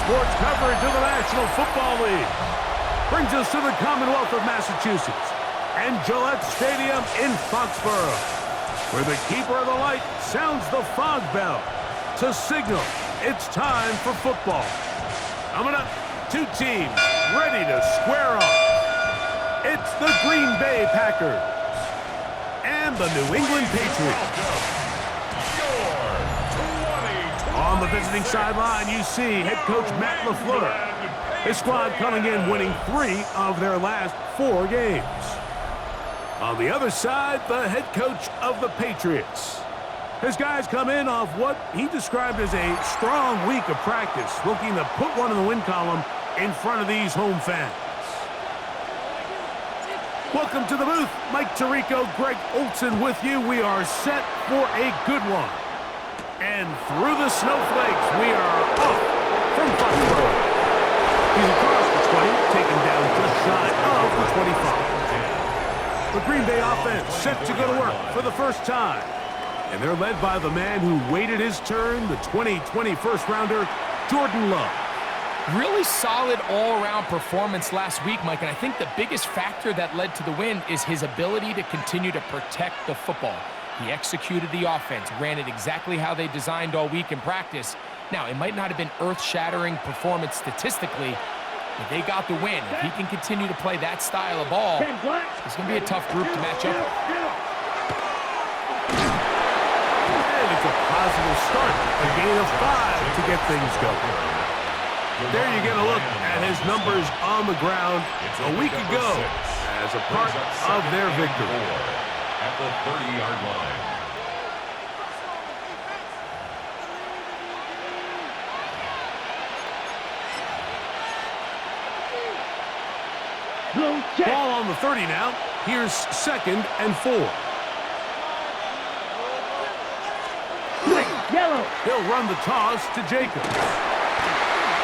sports coverage of the National Football League. Brings us to the Commonwealth of Massachusetts and Gillette.Stadium in Foxborough, where the keeper of the light sounds the fog bell to signal it's time for football. Coming up, two teams ready to square off. It's the Green Bay Packers and the New England Patriots. On the visiting sideline, you see head coach Matt LaFleur. His squad coming in winning 3 of their last 4 games. On the other side, the head coach of the Patriots. His guys come in off what he described as a strong week of practice, looking to put one in the win column in front of these home fans. Welcome to the booth. Mike Tirico, Greg Olson with you. We are set for a good one. And through the snowflakes, we are off from Foxborough. He's across the 20, taken down just shy of the 25. The Green Bay offense set to go to work for the first time. And they're led by the man who waited his turn, the 2020 first-rounder, Jordan Love. Really solid all-around performance last week, Mike, and I think the biggest factor that led to the win is his ability to continue to protect the football. He executed the offense, ran it exactly how they designed all week in practice. Now, it might not have been earth-shattering performance statistically, but they got the win. If he can continue to play that style of ball, it's going to be a tough group to match up with. And it's a positive start, a gain of 5 to get things going. There you get a look at his numbers on the ground a week ago as a part of their victory. At the 30-yard line. Ball on the 30 now. Here's 2nd and 4. Yellow. He'll run the toss to Jacobs.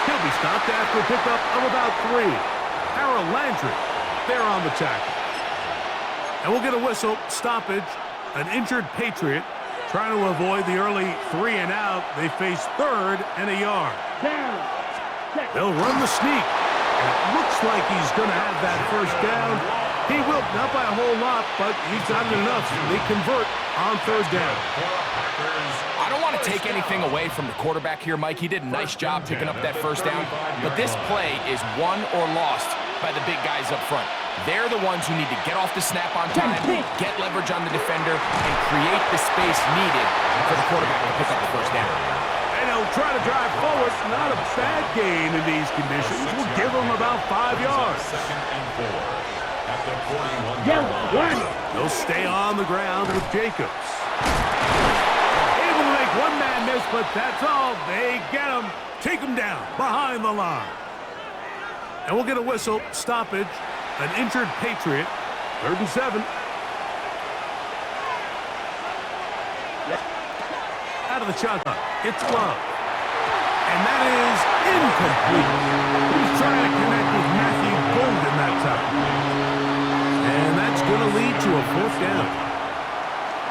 He'll be stopped after a pickup of about 3. Harold Landry there on the tackle. And we'll get a whistle, stoppage, an injured Patriot trying to avoid the early 3 and out. They face 3rd and a yard. They'll run the sneak. And it looks like he's going to have that first down. He will, not by a whole lot, but he's got it enough. They convert on 3rd down. I don't want to take anything away from the quarterback here, Mike. He did a nice job picking up that first down. But this play is won or lost by the big guys up front. They're the ones who need to get off the snap on time, get leverage on the defender, and create the space needed for the quarterback to pick up the first down. And he'll try to drive forward. Not a bad gain in these conditions. We'll give him about 5 yards. 2nd and 4. At the 41-yard line. They'll stay on the ground with Jacobs. Able to make one man miss, but that's all. They get him. Take him down behind the line. And we'll get a whistle, stoppage, an injured Patriot, 3rd and 7. Out of the shotgun, it's Love. And that is incomplete. He's trying to connect with Matthew Golden that time. And that's going to lead to a 4th down.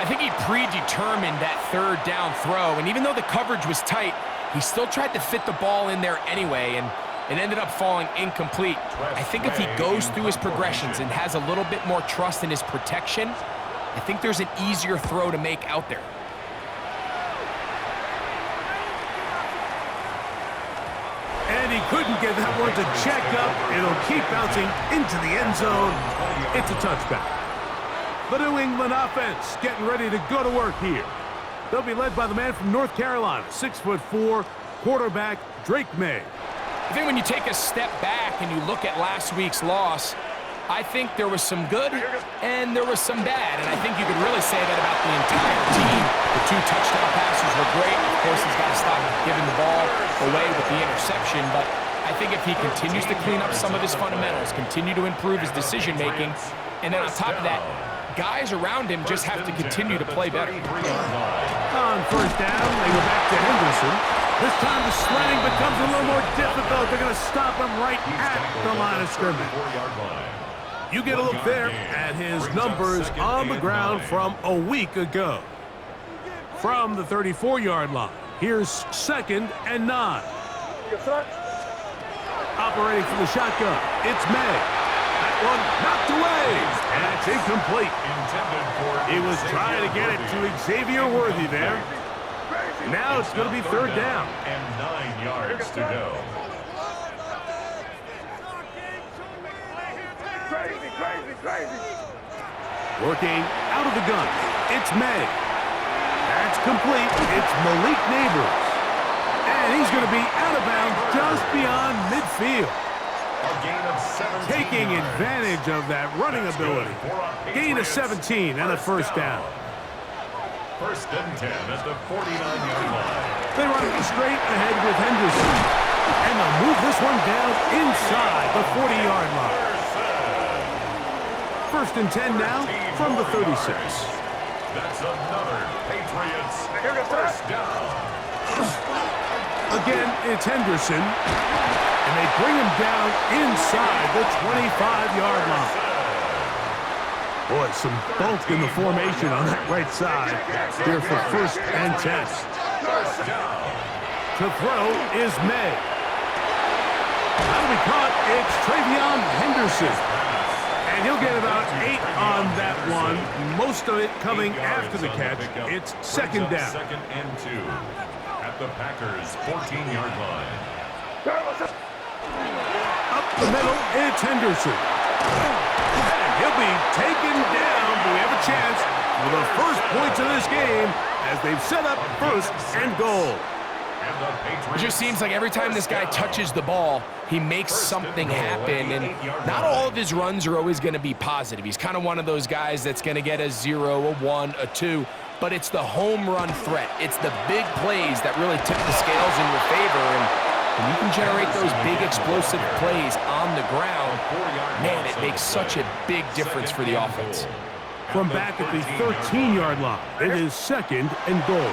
I think he predetermined that 3rd down throw, and even though the coverage was tight, he still tried to fit the ball in there anyway, and it ended up falling incomplete. I think if he goes through his progressions and has a little bit more trust in his protection, I think there's an easier throw to make out there. And he couldn't get that one to check up. It'll keep bouncing into the end zone. It's a touchback. The New England offense getting ready to go to work here. They'll be led by the man from North Carolina, 6'4", quarterback Drake May. I think when you take a step back and you look at last week's loss, I think there was some good and there was some bad. And I think you could really say that about the entire team. The 2 touchdown passes were great. Of course, he's got to stop giving the ball away with the interception. But I think if he continues to clean up some of his fundamentals, continue to improve his decision-making, and then on top of that, guys around him just have to continue to play better. On 1st down, they go back to Henderson. This time the slang becomes a little more difficult. They're going to stop him right at the line of scrimmage. You get a look there at his numbers on the ground from a week ago. From the 34-yard line, here's 2nd and 9. Operating from the shotgun, it's May. That one knocked away. And it's incomplete. He was trying to get it to Xavier Worthy there. Now it's going to be third down. And 9 yards to go. Working out of the gun, it's May. That's complete. It's Malik Neighbors. And he's going to be out of bounds just beyond midfield. A gain of 17 Taking yards. advantage of that running That's ability. good for a Gain of Patriots 17 and a first down. First and 10 at the 49-yard line. They run it straight ahead with Henderson. And they'll move this one down inside the 40-yard line. First and 10 now from the 36. That's another Patriots first down. Again, it's Henderson. And they bring him down inside the 25-yard line. Boy, some bulk in the formation on that right side here for first and 10. To throw is May. That'll be caught. It's Travion Henderson. And he'll get about 8 on that one. Most of it coming after the catch. It's second down. Second and 2 at the Packers 14-yard line. Up the middle, it's Henderson. And he'll be taken down. Do we have a chance for the first points of this game as they've set up first and goal. It just seems like every time this guy touches the ball, he makes something happen, and not all of his runs are always going to be positive. He's kind of one of those guys that's going to get a 0, a 1, a 2, but it's the home run threat. It's the big plays that really tip the scales in your favor, and when you can generate those big explosive plays on the ground, man, it makes such a big difference for the offense. From back at the 13-yard line, it is second and goal.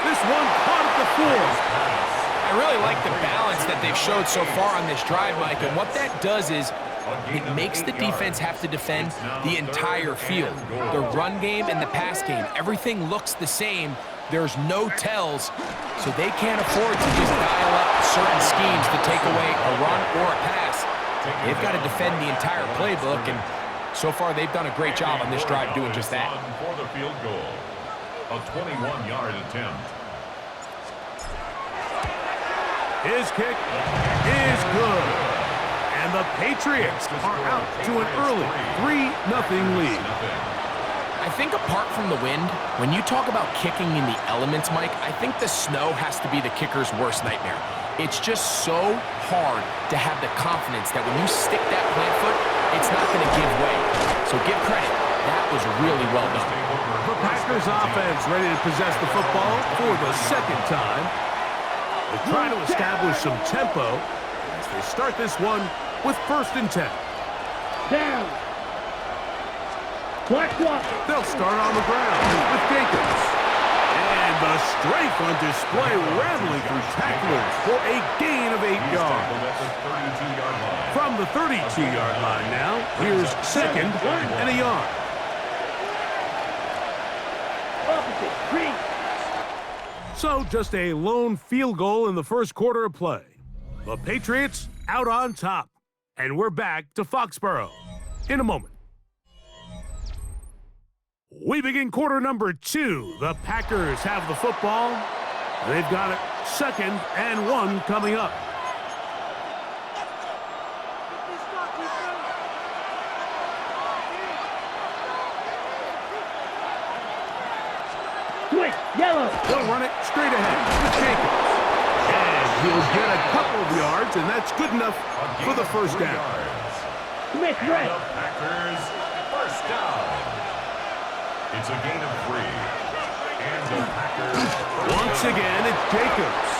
This one caught at the 4. I really like the balance that they've showed so far on this drive, Mike, and what that does is it makes the defense have to defend the entire field. The run game and the pass game, everything looks the same. There's no tells, so they can't afford to just dial up certain schemes to take away a run or a pass. They've got to defend the entire playbook, and so far they've done a great job on this drive doing just that. For the field goal, a 21-yard attempt. His kick is good. And the Patriots are out to an early 3-0 lead. I think apart from the wind, when you talk about kicking in the elements, Mike, I think the snow has to be the kicker's worst nightmare. It's just so hard to have the confidence that when you stick that plant foot, it's not going to give way. So give credit. That was really well done. The Packers offense ready to possess the football for the second time. They're trying to establish some tempo as they start this one with first and 10. Down. Black block. They'll start on the ground with Jacobs. And the strength on display rattling through tacklers for a gain of 8 yards. From the 32-yard line now, here's second and a yard. Opposite. Green. So just a lone field goal in the first quarter of play. The Patriots out on top. And we're back to Foxborough in a moment. We begin quarter number 2. The Packers have the football. They've got it second and 1 coming up. Switch. Yellow. They'll run it straight ahead with Jacobs. And he'll get a couple of yards, and that's good enough for the first down. Smith red. The Packers first down. It's a gain of 3. And the Packers Once again, it's Jacobs.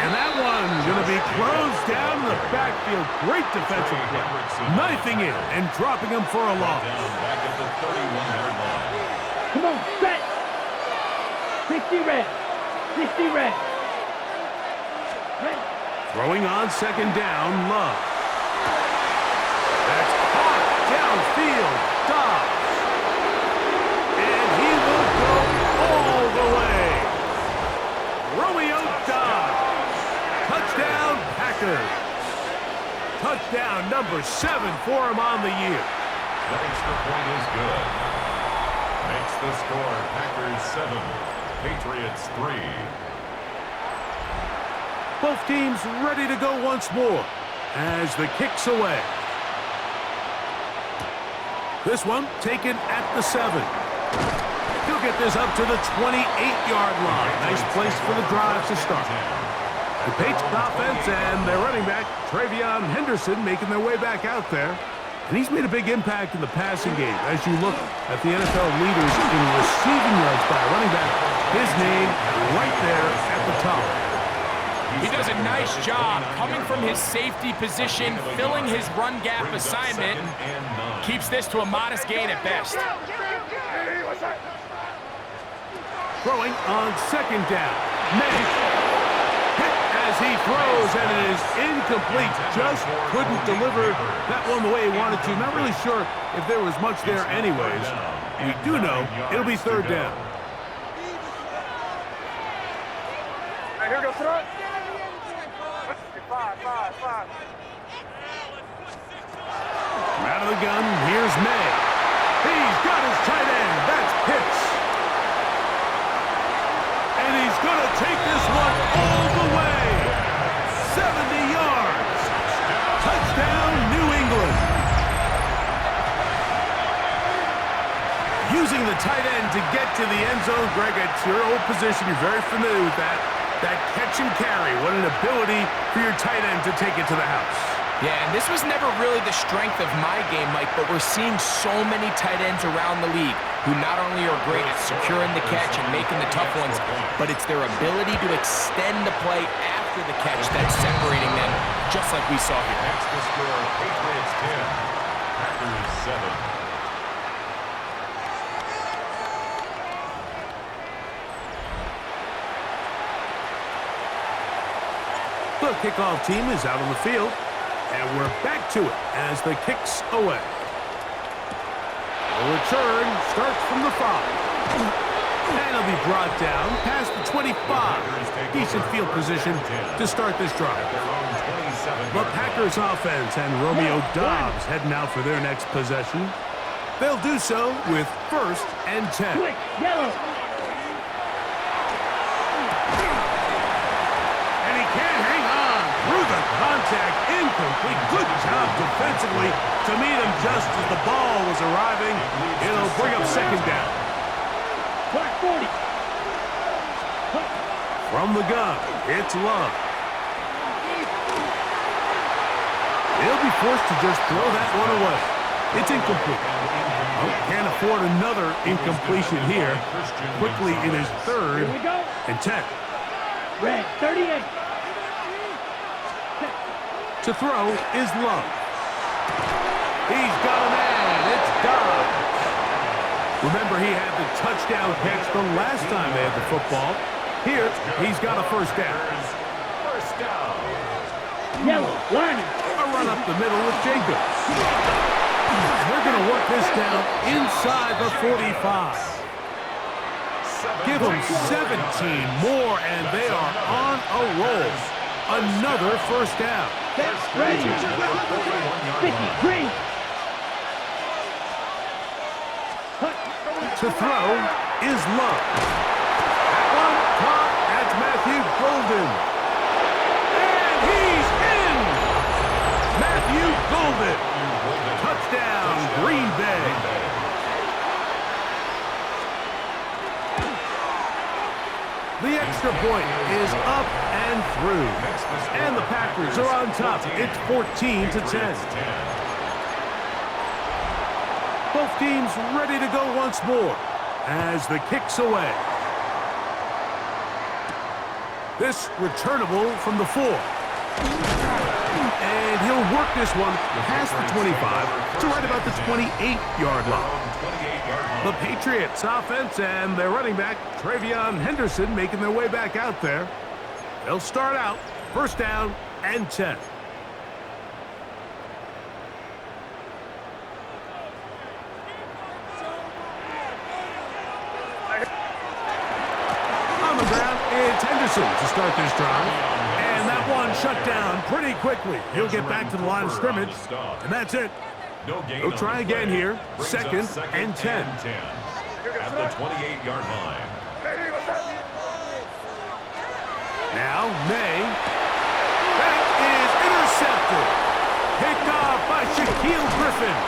And that one's going to be closed down in the backfield. Great defensive play. Knifing in and dropping him for a loss. down back at the 31-yard line. Come on. Set. 60 red. 60 red. Red. Throwing on second down, Love. That's caught downfield. Dobbs. And he will go all the way. Romeo Dobbs. Touchdown, Packers. Packers. Touchdown number 7 for him on the year. The extra point is good. Makes the score Packers 7, Patriots 3. Both teams ready to go once more as the kick's away. This one taken at the 7. He'll get this up to the 28-yard line. Nice place for the drive to start. The Patriots offense and their running back, Travion Henderson, making their way back out there. And he's made a big impact in the passing game. As you look at the NFL leaders in receiving yards by a running back, his name right there at the top. He does a nice job coming from his safety position, filling his run gap assignment, and keeps this to a modest gain at best. Throwing on 2nd down. May. Hit as he throws, and it is incomplete. Just couldn't deliver that one the way he wanted to. Not really sure if there was much there anyways. We do know it'll be 3rd down. Right, here goes front. 5. Out of the gun, here's May. He's got his tight end. That's Pitts. And he's going to take this one all the way. 70 yards. Touchdown, New England. Using the tight end to get to the end zone. Greg, it's your old position. You're very familiar with that. That catch and carry. What an ability for your tight end to take it to the house. Yeah, and this was never really the strength of my game, Mike, but we're seeing so many tight ends around the league who not only are great at securing the catch and making the tough ones, but it's their ability to extend the play after the catch that's separating them, just like we saw here. That's the score, Patriots 10, Packers 7. The kickoff team is out on the field, and we're back to it as the kick's away. The return starts from the 5. And it'll be brought down past the 25. Decent field position to start this drive. The Packers offense and Romeo Doubs heading out for their next possession. They'll do so with 1st and 10. Quick, yellow. And he can't hang on through the contact. Incomplete. Good job defensively to meet him just as the ball was arriving. It'll bring up 2nd down. Clock 40. From the gun, it's Love. He'll be forced to just throw that one away. It's incomplete. Oh, can't afford another incompletion here. Quickly in his 3rd Here we go. and 10. Red, 38. To throw is Love. He's got a man. It's Dobbs. Remember, he had the touchdown catch the last time they had the football. Here, he's got a 1st down. First down. Yellow, line. A run up the middle with Jacobs. And they're going to work this down inside the 45. Give them 17 more, and they are on a roll. Another 1st down. Set, ready. 50, green. To throw is Love. That one caught. That's Matthew Golden. And he's in! Matthew Golden. Touchdown, Green Bay. The extra point is up and through. And the Packers are on top. It's 14-10. Both teams ready to go once more as the kick's away. This returnable from the 4. And he'll work this one past the 25 to right about the 28-yard line. The Patriots offense and their running back, Travion Henderson, making their way back out there. They'll start out 1st down and 10. On the ground, it's Henderson to start this drive. And And that one shut down pretty quickly. He'll get back to the line of scrimmage, and that's it. He'll try again here. Second and 10. At the 28-yard line. Now, May. That is intercepted. Picked off by Shaquille Griffin.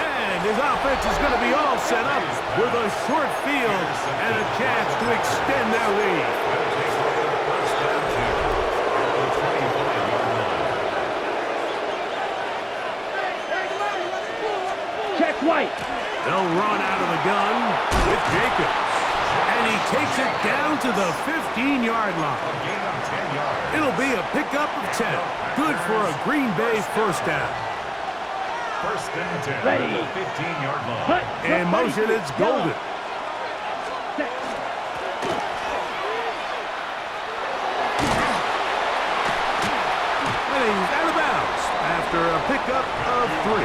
And his offense is going to be all set up with a short field and a chance to extend their lead. Check White. They'll run out of the gun with Jacobs. And he takes it down to the 15-yard line. It'll be a pickup of 10. Good for a Green Bay first down. First and 10. Ready. At the 15-yard line. In motion, it's Golden. And he's out of bounds after a pickup of 3.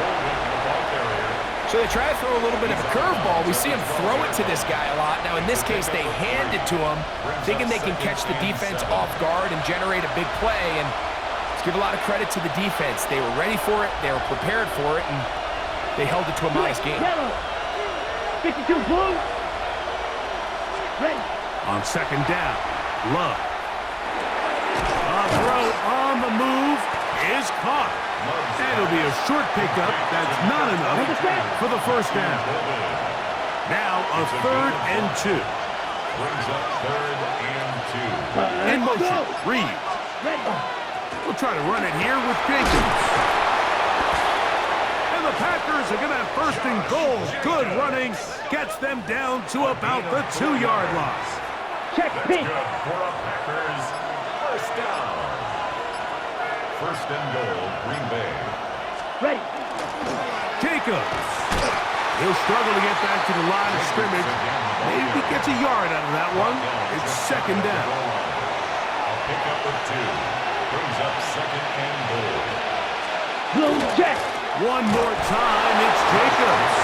So they try to throw a little bit of a curveball. We see him throw it to this guy a lot. Now, in this case, they hand it to him, thinking they can catch the defense off guard and generate a big play. And let's give a lot of credit to the defense. They were ready for it, they were prepared for it, and they held it to a modest game. Yellow. 52 blue. Red. On second down, Love. A throw on the move is caught. And it'll be a short pickup. That's not enough for the first down. Now a third and 2. Brings up third and 2. In motion, Reed. We'll try to run it here with Jacobs. And the Packers are going to have first and goal. Good running. Gets them down to about the 2-yard line. Check pink. Good for a Packers first down. First and goal, Green Bay. Ready. Jacobs. He'll struggle to get back to the line of scrimmage. Maybe he gets a yard out of that one. It's second down. A pickup of 2. Brings up second and goal. Blue check. One more time, it's Jacobs.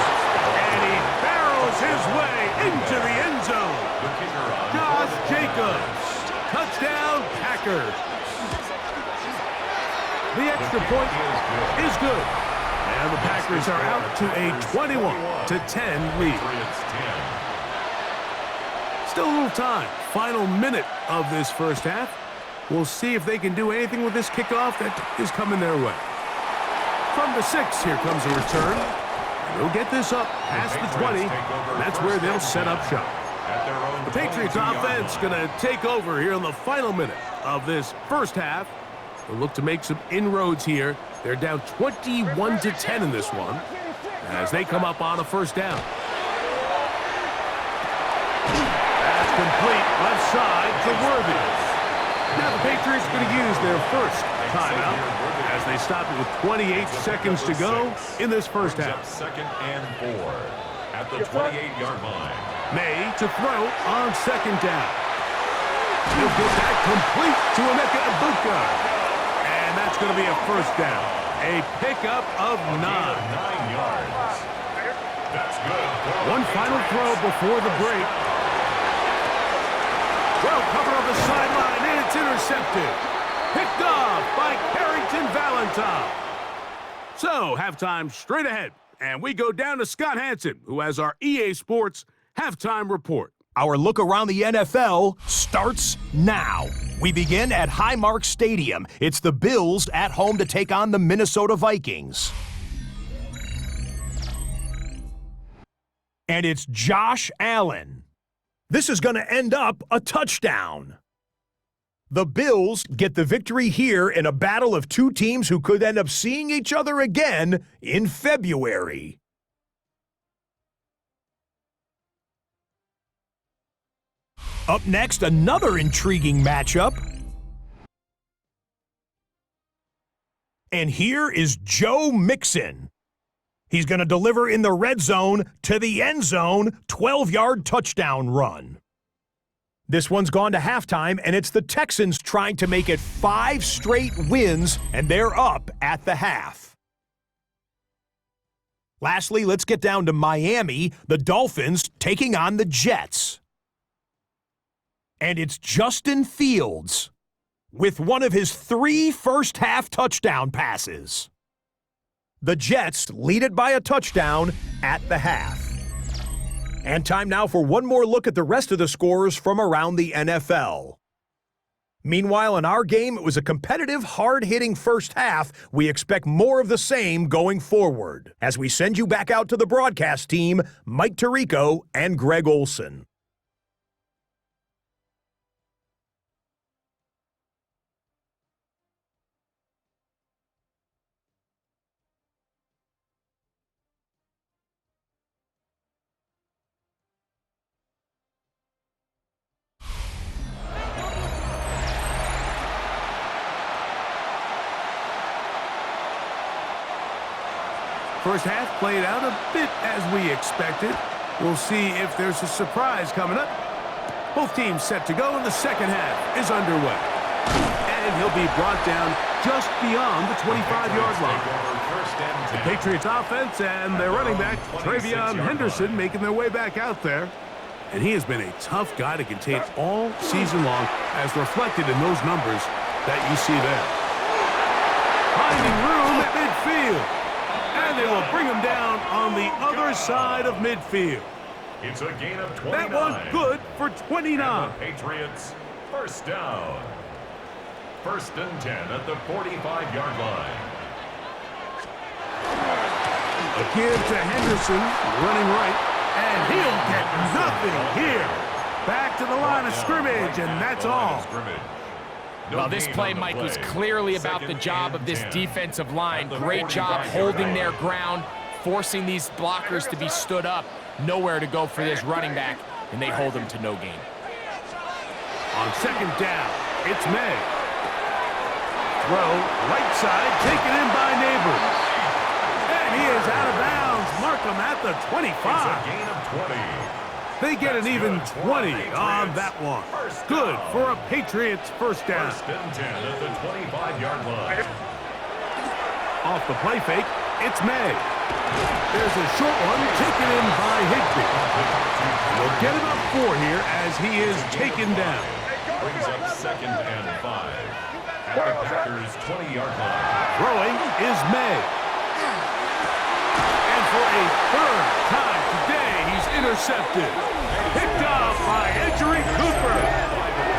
And he barrels his way into the end zone. The kicker on Josh Jacobs. Touchdown, Packers. The extra point is good. And the Packers are out to a 21-10 lead. Still a little time. Final minute of this first half. We'll see if they can do anything with this kickoff that is coming their way. From the 6, here comes a return. They'll get this up past the 20. And that's where they'll set up shop. The Patriots offense going to take over here in the final minute of this first half. They'll look to make some inroads here. They're down 21-10 in this one as they come up on a first down. That's complete left side to Worthy. Now the Patriots are going to use their first timeout as they stop it with 28 seconds to go in this first half. Second and 4 at the 28-yard line. May to throw on second down. He'll get that complete to Emeka Egbuka. And that's going to be a first down. A pickup of 9. 9 yards. That's good. One final throw before the break. Well covered on the sideline, and it's intercepted. Picked off by Carrington Valentine. So, halftime straight ahead. And we go down to Scott Hansen, who has our EA Sports halftime report. Our look around the NFL starts now. We begin at Highmark Stadium. It's the Bills at home to take on the Minnesota Vikings. And it's Josh Allen. This is going to end up a touchdown. The Bills get the victory here in a battle of two teams who could end up seeing each other again in February. Up next, another intriguing matchup. And here is Joe Mixon. He's going to deliver in the red zone to the end zone, 12-yard touchdown run. This one's gone to halftime, and it's the Texans trying to make it 5 straight wins, and they're up at the half. Lastly, let's get down to Miami, the Dolphins taking on the Jets. And it's Justin Fields. with one of his 3 first-half touchdown passes. The Jets lead it by a touchdown at the half. And time now for one more look at the rest of the scores from around the NFL. Meanwhile, in our game, it was a competitive, hard-hitting first half. We expect more of the same going forward. As we send you back out to the broadcast team, Mike Tirico and Greg Olson. First half played out a bit as we expected. We'll see if there's a surprise coming up. Both teams set to go, and the second half is underway. And he'll be brought down just beyond the 25-yard line. The Patriots offense and their running back, Travion Henderson, making their way back out there. And he has been a tough guy to contain all season long, as reflected in those numbers that you see there. Finding room at midfield. And they will bring him down on the other side of midfield. It's a gain of 29. That was good for 29. And the Patriots, first down. First and 10 at the 45-yard line. A give to Henderson, running right, and he'll get nothing here. Back to the line of scrimmage, and that's all. Well, this play, Mike, was clearly about the job of this defensive line. Great job holding their ground, forcing these blockers to be stood up. Nowhere to go for this running back, and they hold him to no gain. On second down, it's May. Throw, right side, taken in by Neighbors. And he is out of bounds. Mark him at the 25. It's a gain of 20. They get an even 20 on that one. Good for a Patriots first down. First and 10 at the 25-yard line. Off the play fake, it's May. There's a short one taken in by Higbee. We'll get him up 4 here as he is taken down. Brings up second and 5 at the Packers' 20-yard line. Throwing is May. And for a third time today, he's intercepted. Picked off by Edgerrin Cooper.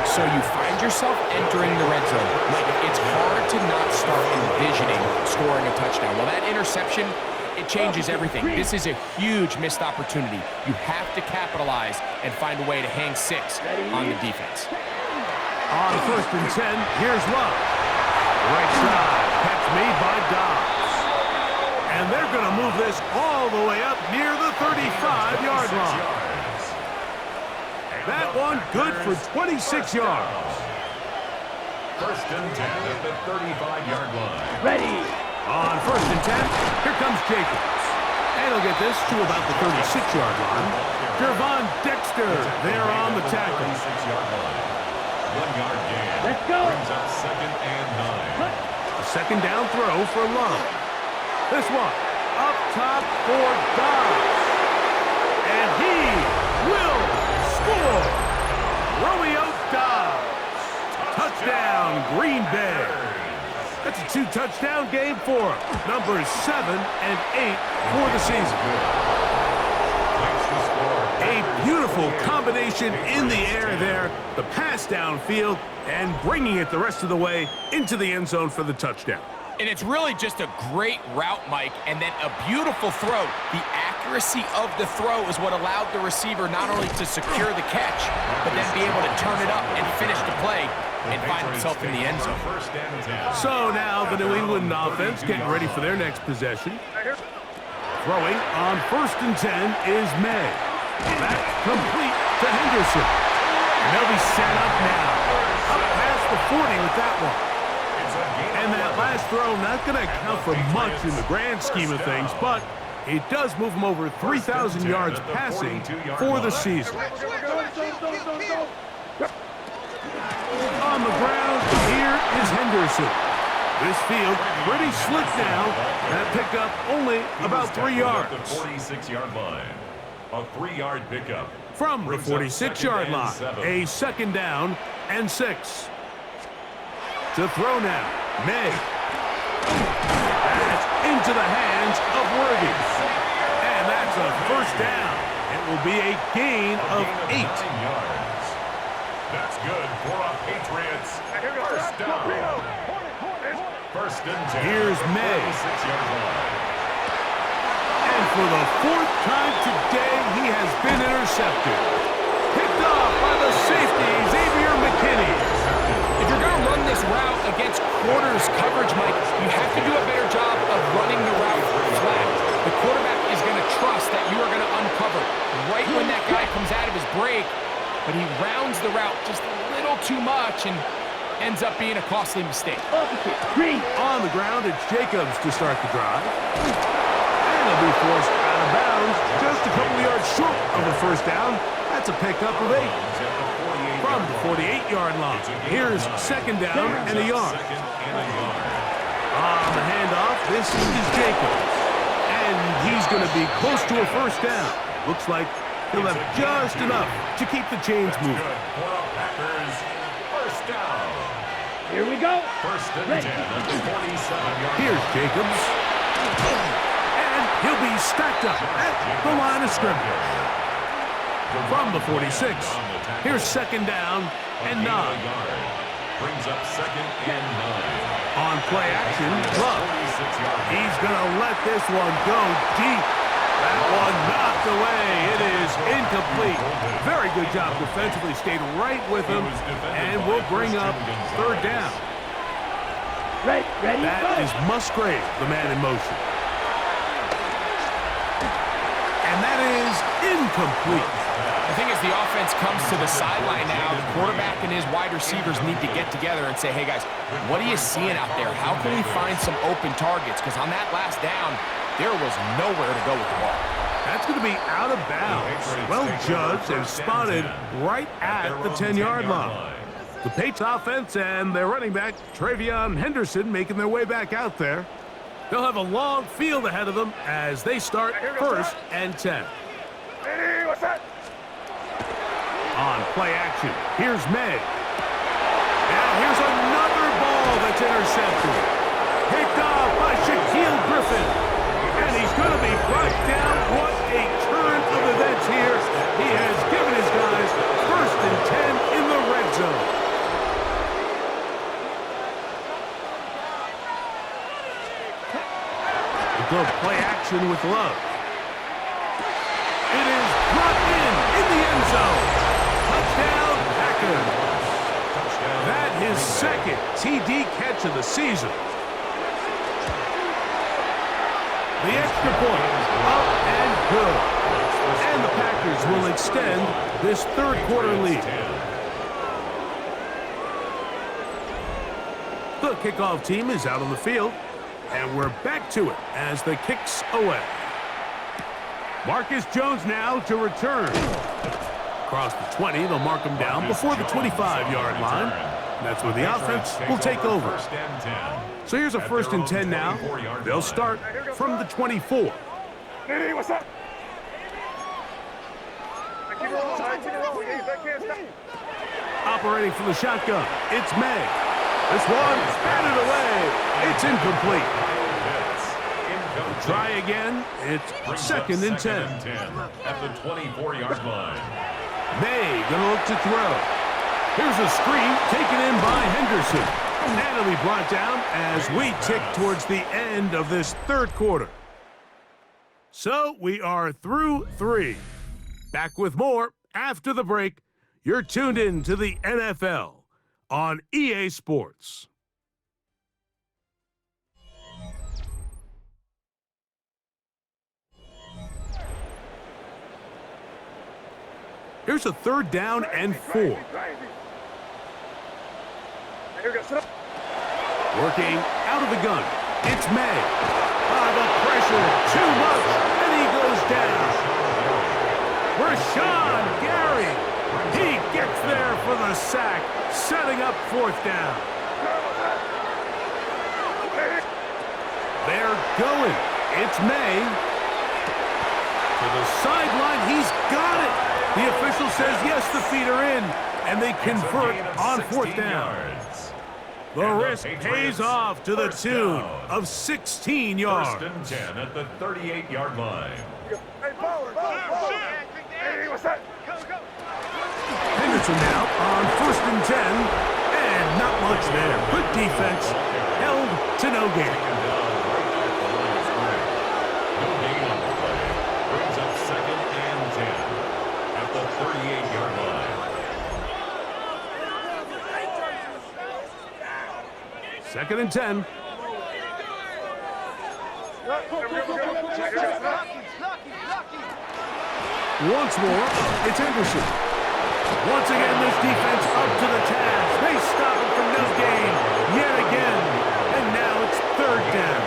So you find yourself entering the red zone. Like, it's hard to not start envisioning scoring a touchdown. Well, that interception, it changes everything. This is a huge missed opportunity. You have to capitalize and find a way to hang 6 on the defense. On first and 10, here's Love. Right side, catch made by Dobbs. And they're going to move this all the way up near the 35-yard line. That one good for 26 yards. First and 10 at the 35-yard line. Ready. On first and 10, here comes Jacobs. And he'll get this to about the 36-yard line. Gervon Dexter there on the tackle. 36-yard line. 1-yard gain. Let's go. Brings up second and 9. A second down throw for Love. This one up top for Dobbs. And he will score. Romeo Dobbs. Touchdown, Green Bay. That's a 2-touchdown game for him. Numbers 7 and 8 for the season. A beautiful combination in the air there. The pass downfield and bringing it the rest of the way into the end zone for the touchdown. And it's really just a great route, Mike, and then a beautiful throw. The accuracy of the throw is what allowed the receiver not only to secure the catch, but then be able to turn it up and finish the play and find himself in the end zone. So now the New England offense getting ready for their next possession. Throwing on first and 10 is May. Back complete to Henderson. And they'll be set up now. Up past the 40 with that one. And that last throw not going to count for much in the grand scheme of things, but it does move him over 3,000 yards passing for the season. On the ground, here is Henderson. This field pretty slick now. That pickup only about 3 yards. The 46-yard line. A 3-yard pickup. From the 46-yard line, a second down and 6. To throw now. May. That's into the hands of Worthy. And that's a first down. It will be a gain of 8. 9 yards. That's good for a Patriots first down. First and 10. Here's May. 46-yard line. And for the 4th time today, he has been intercepted. Picked off by the safety, Xavier McKinney. If you're going to run this route against quarters coverage, Mike, you have to do a better job of running the route flat. The quarterback is going to trust that you are going to uncover right when that guy comes out of his break, but he rounds the route just a little too much and ends up being a costly mistake. Opposite. Green. On the ground, it's Jacobs to start the drive. And he'll be forced out of bounds just a couple of yards short of the first down. That's a pickup of 8. From the 48-yard line. Here's second down and a yard. On the handoff, this is Jacobs. And he's going to be close to a first down. Looks like he'll have just enough to keep the chains moving. First down. Here we go. First and 10 at the 47-yard. Here's Jacobs. And he'll be stacked up at the line of scrimmage. From the 46, here's second down and 9. Brings up second and 9. On play action, Love. He's going to let this one go deep. That one knocked away. It is incomplete. Very good job defensively. Stayed right with him. And we'll bring up third down. Ready, That go. is Musgrave, the man in motion. And that is incomplete. The thing is, the offense comes to the sideline now. The quarterback and his wide receivers need to get together and say, hey, guys, what are you seeing out there? How can we find some open targets? Because on that last down, there was nowhere to go with the ball. That's going to be out of bounds. Well judged and spotted right at the 10-yard line. The Patriots offense and their running back, Travion Henderson, making their way back out there. They'll have a long field ahead of them as they start first and 10. Hey, what's that? On play action, here's May. Now here's another ball that's intercepted. Picked off by Shaquille Griffin. And he's going to be brought down. What a turn of events here. He has given his guys first and 10 in the red zone. The good play action with Love. It is brought in the end zone. Touchdown, Packers. That his second TD catch of the season. The extra point, up and good. And the Packers will extend this third quarter lead. The kickoff team is out on the field, and we're back to it as the kicks away. Marcus Jones now to return. Across the 20, they'll mark him down before the 25-yard line. That's where the offense will take over. So here's a first and 10 now. They'll start from the 24. Hey, what's up? Keep it rolling, keep it rolling. Hey, back here, stop. Operating from the shotgun, it's May. This one batted away. It's incomplete. Try again. It's second and 10. At the 24-yard line. May gonna look to throw. Here's a screen taken in by Henderson. And it'll be brought down as we tick towards the end of this third quarter. So we are through 3. Back with more after the break. You're tuned in to the NFL on EA Sports. Here's a third down and 4. Here we go, sit up. Working out of the gun. It's May. The pressure, too much, and he goes down. Rashawn Gary. He gets there for the sack, setting up fourth down. They're going. It's May. To the sideline, he's got it. The official says yes, the feet are in, and they convert on fourth down. The And risk Patriots pays off to the first tune down. of 16 yards. First and 10 at the 38-yard line. Hey, forward. Hey, what's that? Henderson now on 1st and 10. And not much there. Good defense. Held to no gain. Taken down right at the line of scrimmage. No gain on the play. Brings up 2nd and 10 at the 38-yard line. 2nd and 10. Once more, it's Henderson. Once again, this defense up to the task. They stop him from no gain yet again. And now it's 3rd down.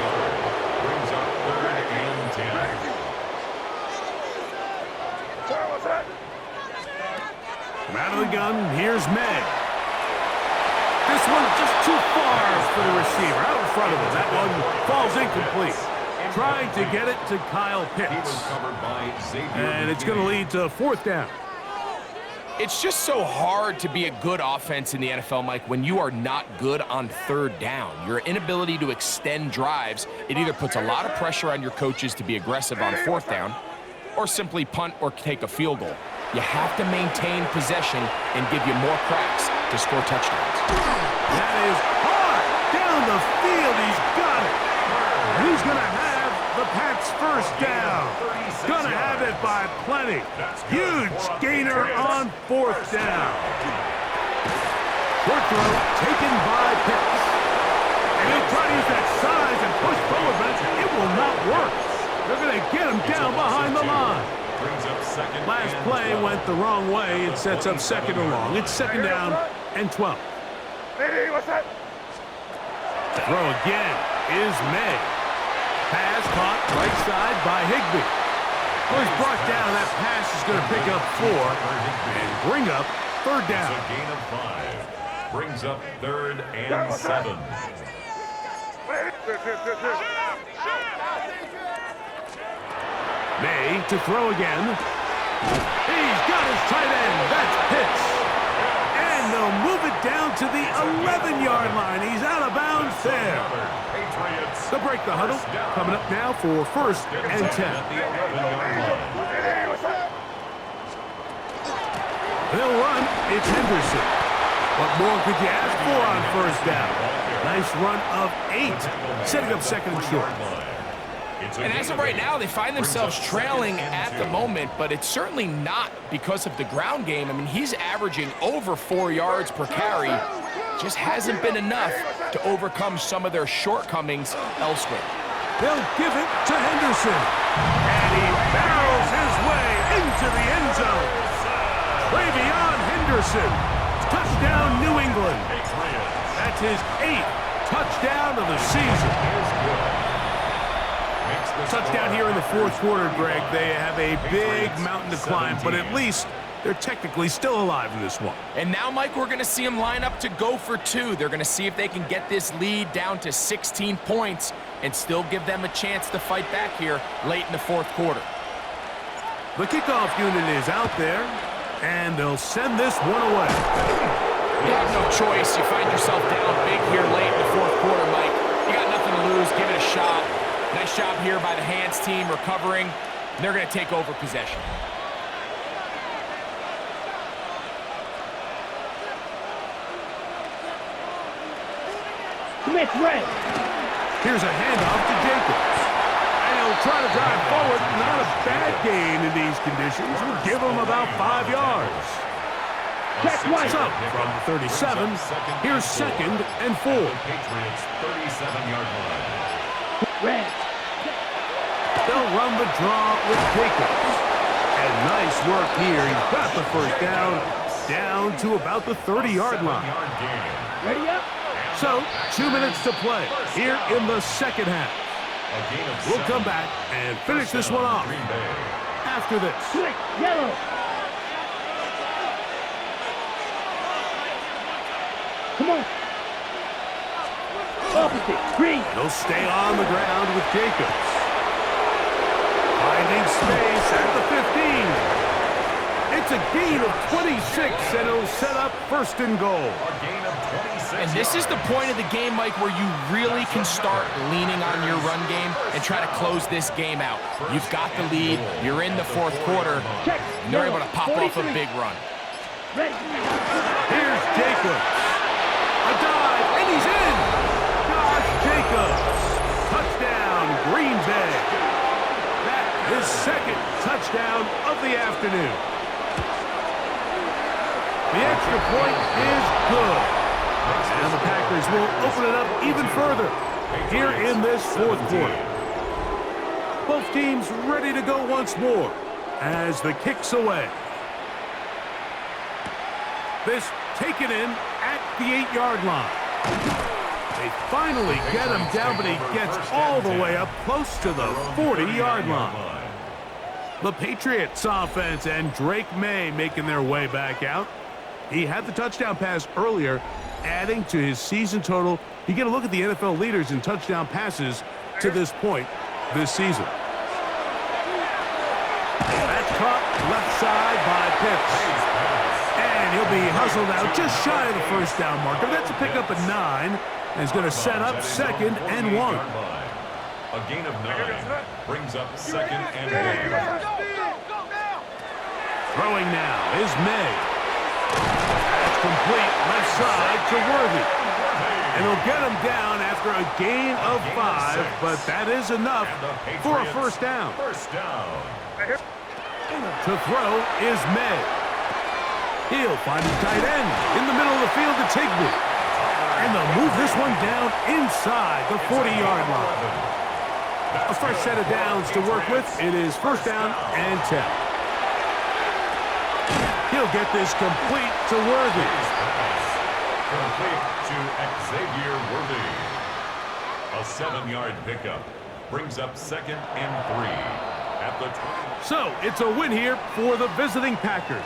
Brings up 3rd and 10. From out of the gun, here's May. This one just too far for the receiver. Out in front of him. That one falls incomplete. Trying to get it to Kyle He was Pitts. covered by Xavier. And it's going to lead to 4th down. It's just so hard to be a good offense in the NFL, Mike, when you are not good on 3rd down. Your inability to extend drives, it either puts a lot of pressure on your coaches to be aggressive on 4th down or simply punt or take a field goal. You have to maintain possession and give you more cracks to score touchdowns. That is hard down the field. He's got it. He's going to have the Pats' 1st down. Going to have it by plenty. Huge gainer on 4th down. Short throw taken by Pitts. And he'll try to use that size and push forward, but it will not work. They're going to get him down behind the line. Brings up 2nd Last and play 12. went the wrong way. It sets up 2nd and long. It's 2nd down and 12. Hey, what's that? Throw again is May. Pass caught right side by Higbee. Well, he's brought down. That pass is going to pick up 4 and bring up 3rd It's down. a gain of 5. Brings up 3rd and 7. May to throw again. He's got his tight end. That's Pitts. And they'll move it down to the 11-yard line. He's out of bounds there. Patriots. They'll break the huddle. Coming up now for 1st and 10. At the 11-yard line. They'll run. It's Henderson. What more could you ask for on 1st down? Nice run of 8. Setting up 2nd and short. And as of right now, they find themselves trailing at the moment, but it's certainly not because of the ground game. I mean, he's averaging over 4 yards per carry. Just hasn't been enough to overcome some of their shortcomings elsewhere. They'll give it to Henderson. And he barrels his way into the end zone. Travion Henderson. Touchdown, New England. That's his 8th touchdown of the season. Touchdown here in the 4th quarter, Greg. They have a big mountain to climb, but at least they're technically still alive in this one. And now, Mike, we're going to see them line up to go for 2. They're going to see if they can get this lead down to 16 points and still give them a chance to fight back here late in the 4th quarter. The kickoff unit is out there, and they'll send this one away. You have no choice. You find yourself down big here late in the 4th quarter, Mike. You got nothing to lose. Give it a shot. Nice job here by the hands team recovering. They're going to take over possession. Smith red. Here's a handoff to Jacobs. And he'll try to drive forward. Not a bad gain in these conditions. We'll give him about 5 yards. Check right. So, from the 37, here's 2nd and 4. Patriots 37-yard line. Red. They'll run the draw with Jacobs. And nice work here. He's got the 1st down to about the 30-yard line. Ready up. So, 2 minutes to play here in the 2nd half. We'll come back and finish this one off after this. Click. Yellow. Come on. Opposite. Green. He'll stay on the ground with Jacobs. Finding space at the 15. It's a gain of 26, and it'll set up first and goal. A gain of 26. And this is the point of the game, Mike, where you really can start leaning on your run game and try to close this game out. You've got the lead. You're in the fourth quarter. Check. And they're able to pop off a 43. big run. Ready. Here's Jacobs. A dive, and he's in. Josh Jacobs. Touchdown, Green Bay. That is second touchdown of the afternoon. The extra point is good. And the Packers will open it up even further here in this fourth quarter. Both teams ready to go once more as the kick's away. This taken in at the 8-yard line. They finally get him down, but he gets all the way up close to the 40-yard line. The Patriots offense and Drake May making their way back out. He had the touchdown pass earlier, adding to his season total. You get a look at the NFL leaders in touchdown passes to this point this season. That's caught left side by Pitts. And he'll be hustled out just shy of the first down marker. That's a pickup at 9, and he's going to set up second and 1. A gain of 9 brings up second and 1. Throwing now is May. That's complete left side to Worthy. And he'll get him down after a gain of 5, but that is enough for a first down. First down. To throw is May. He'll find his tight end in the middle of the field to Tigby. And they'll move this one down inside the 40-yard line. A fresh set of downs to work with. It is first down and 10. He'll get this complete to Worthy. Complete to Xavier Worthy. A 7-yard pickup brings up second and 3 at the 20. So it's a win here for the visiting Packers.